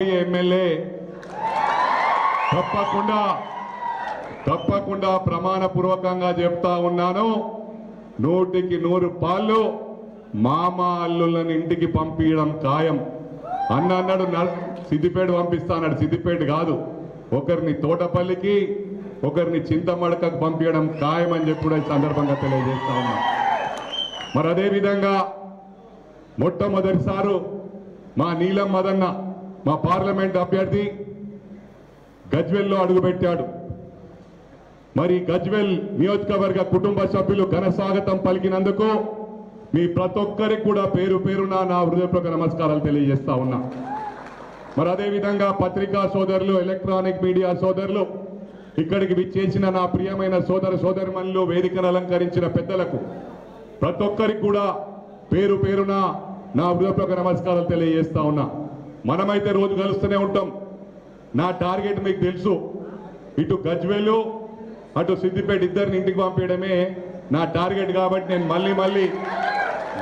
కాబోయే ఎమ్మెల్యే తప్పకుండా ప్రమాణపూర్వకంగా చెప్తా ఉన్నాను, 100కి 100 పాళ్ళు మామ అల్లుళ్ళని ఇంటికి పంపించడం ఖాయం. అన్నాడు సిద్దిపేట పంపిస్తా అన్నాడు. సిద్దిపేట కాదు, ఒకరిని తోటపల్లికి ఒకరిని చింతమడకకు పంపించడం ఖాయం అని చెప్పి కూడా ఈ సందర్భంగా తెలియజేస్తా ఉన్నా. మరి అదేవిధంగా మొట్టమొదటిసారి మా నీలం మదన్న మా పార్లమెంట్ అభ్యర్థి గజ్వెల్లో అడుగుపెట్టాడు. మరి గజ్వెల్ నియోజకవర్గ కుటుంబ సభ్యులు ఘన స్వాగతం పలికినందుకు మీ ప్రతి ఒక్కరికి కూడా పేరు పేరున నా హృదయపూర్వక నమస్కారాలు తెలియజేస్తా ఉన్నా. మరి అదేవిధంగా పత్రికా సోదరులు, ఎలక్ట్రానిక్ మీడియా సోదరులు, ఇక్కడికి విచ్చేసిన నా ప్రియమైన సోదర సోదరిమణులు, వేదికను అలంకరించిన పెద్దలకు ప్రతి ఒక్కరికి కూడా పేరు పేరున నా హృదయపూర్వక నమస్కారాలు తెలియజేస్తా ఉన్నా. మనమైతే రోజు కలుస్తూనే ఉంటాం. నా టార్గెట్ మీకు తెలుసు, ఇటు గజ్వేలు అటు సిద్దిపేట ఇద్దరిని ఇంటికి పంపించడమే నా టార్గెట్. కాబట్టి నేను మళ్ళీ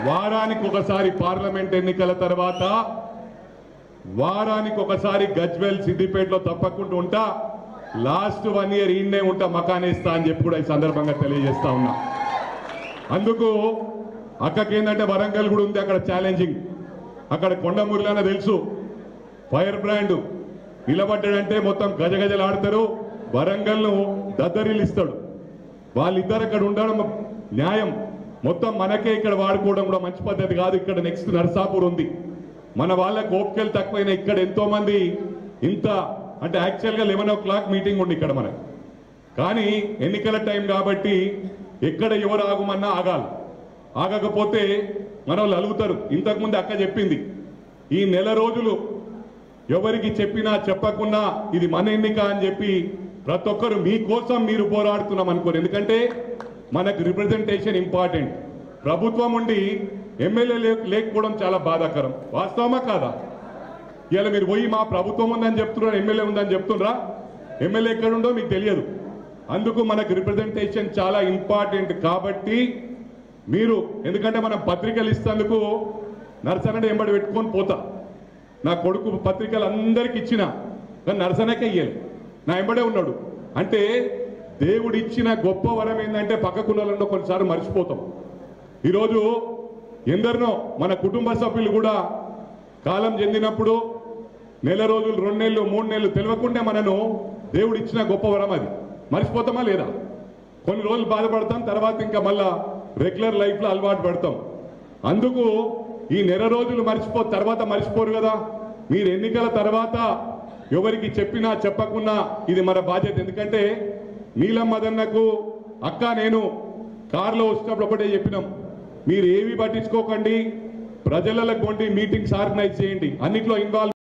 వారానికి ఒకసారి పార్లమెంట్ ఎన్నికల తర్వాత వారానికి ఒకసారి గజ్వేల్ సిద్దిపేటలో తప్పకుండా ఉంటా. లాస్ట్ 1 ఇయర్ ఈయన్నే ఉంటా, మకానేస్తా అని చెప్పి కూడా ఈ సందర్భంగా తెలియజేస్తా ఉన్నా. అందుకు అక్కకేందంటే వరంగల్ కూడా ఉంది, అక్కడ ఛాలెంజింగ్. అక్కడ కొండమూరులోనే తెలుసు, ఫైర్ బ్రాండ్ నిలబడ్డాడంటే మొత్తం గజగజలాడతారు, వరంగల్ను దద్దరిల్లిస్తాడు. వాళ్ళిద్దరు అక్కడ ఉండడం న్యాయం, మొత్తం మనకే ఇక్కడ వాడుకోవడం కూడా మంచి పద్ధతి కాదు. ఇక్కడ నెక్స్ట్ నర్సాపూర్ ఉంది, మన వాళ్ళకి ఓపికలు తక్కువైనా ఇక్కడ ఎంతో మంది ఇంత అంటే యాక్చువల్గా 11 o'clock మీటింగ్ ఉంది ఇక్కడ మనకి. కానీ ఎన్నికల టైం కాబట్టి ఎక్కడ ఎవరు ఆగమన్నా ఆగాలి, ఆగకపోతే మన వాళ్ళు అలుగుతారు. ఇంతకుముందు అక్క చెప్పింది, ఈ నెల రోజులు ఎవరికి చెప్పినా చెప్పకున్నా ఇది మన ఎన్నిక అని చెప్పి ప్రతి ఒక్కరు మీకోసం మీరు పోరాడుతున్నాం అనుకోరు. ఎందుకంటే మనకు రిప్రజెంటేషన్ ఇంపార్టెంట్. ప్రభుత్వం ఉండి ఎమ్మెల్యే లేకపోవడం చాలా బాధాకరం. వాస్తవమా కాదా? ఇలా మీరు పోయి మా ప్రభుత్వం ఉందని చెప్తున్నారు, ఎమ్మెల్యే ఉందని చెప్తున్నారా? ఎమ్మెల్యే ఎక్కడుండో మీకు తెలియదు. అందుకు మనకు రిప్రజెంటేషన్ చాలా ఇంపార్టెంట్. కాబట్టి మీరు, ఎందుకంటే మనం పత్రికలు ఇస్తేందుకు నర్సనని ఎంబడి పెట్టుకొని పోతా. నా కొడుకు పత్రికలు అందరికి ఇచ్చిన, కానీ నర్సనకే ఇయ్యాలి, నా ఎంబడే ఉన్నాడు. అంటే దేవుడిచ్చిన గొప్ప వరం ఏంటంటే పక్కకులలో కొన్నిసార్లు మర్చిపోతాం. ఈరోజు ఎందరినో మన కుటుంబ సభ్యులు కూడా కాలం చెందినప్పుడు నెల రోజులు, 2 నెలలు, 3 నెలలు తెలియకుండా మనను దేవుడిచ్చిన గొప్ప వరం, అది మర్చిపోతామా లేదా? కొన్ని రోజులు బాధపడతాం, తర్వాత ఇంకా మళ్ళా రెగ్యులర్ లైఫ్లో అలవాటు పడతాం. అందుకు ఈ నెల రోజులు తర్వాత మర్చిపోరు కదా. మీరు ఎన్నికల తర్వాత ఎవరికి చెప్పినా చెప్పకున్నా ఇది మన బాధ్యత. ఎందుకంటే నీలం మదన్నకు అక్క నేను కారులో వచ్చినప్పుడు ఒకటే చెప్పినాం, మీరు ఏవి పట్టించుకోకండి, ప్రజలకు కొండి మీటింగ్స్ ఆర్గనైజ్ చేయండి, అన్నిట్లో ఇన్వాల్వ్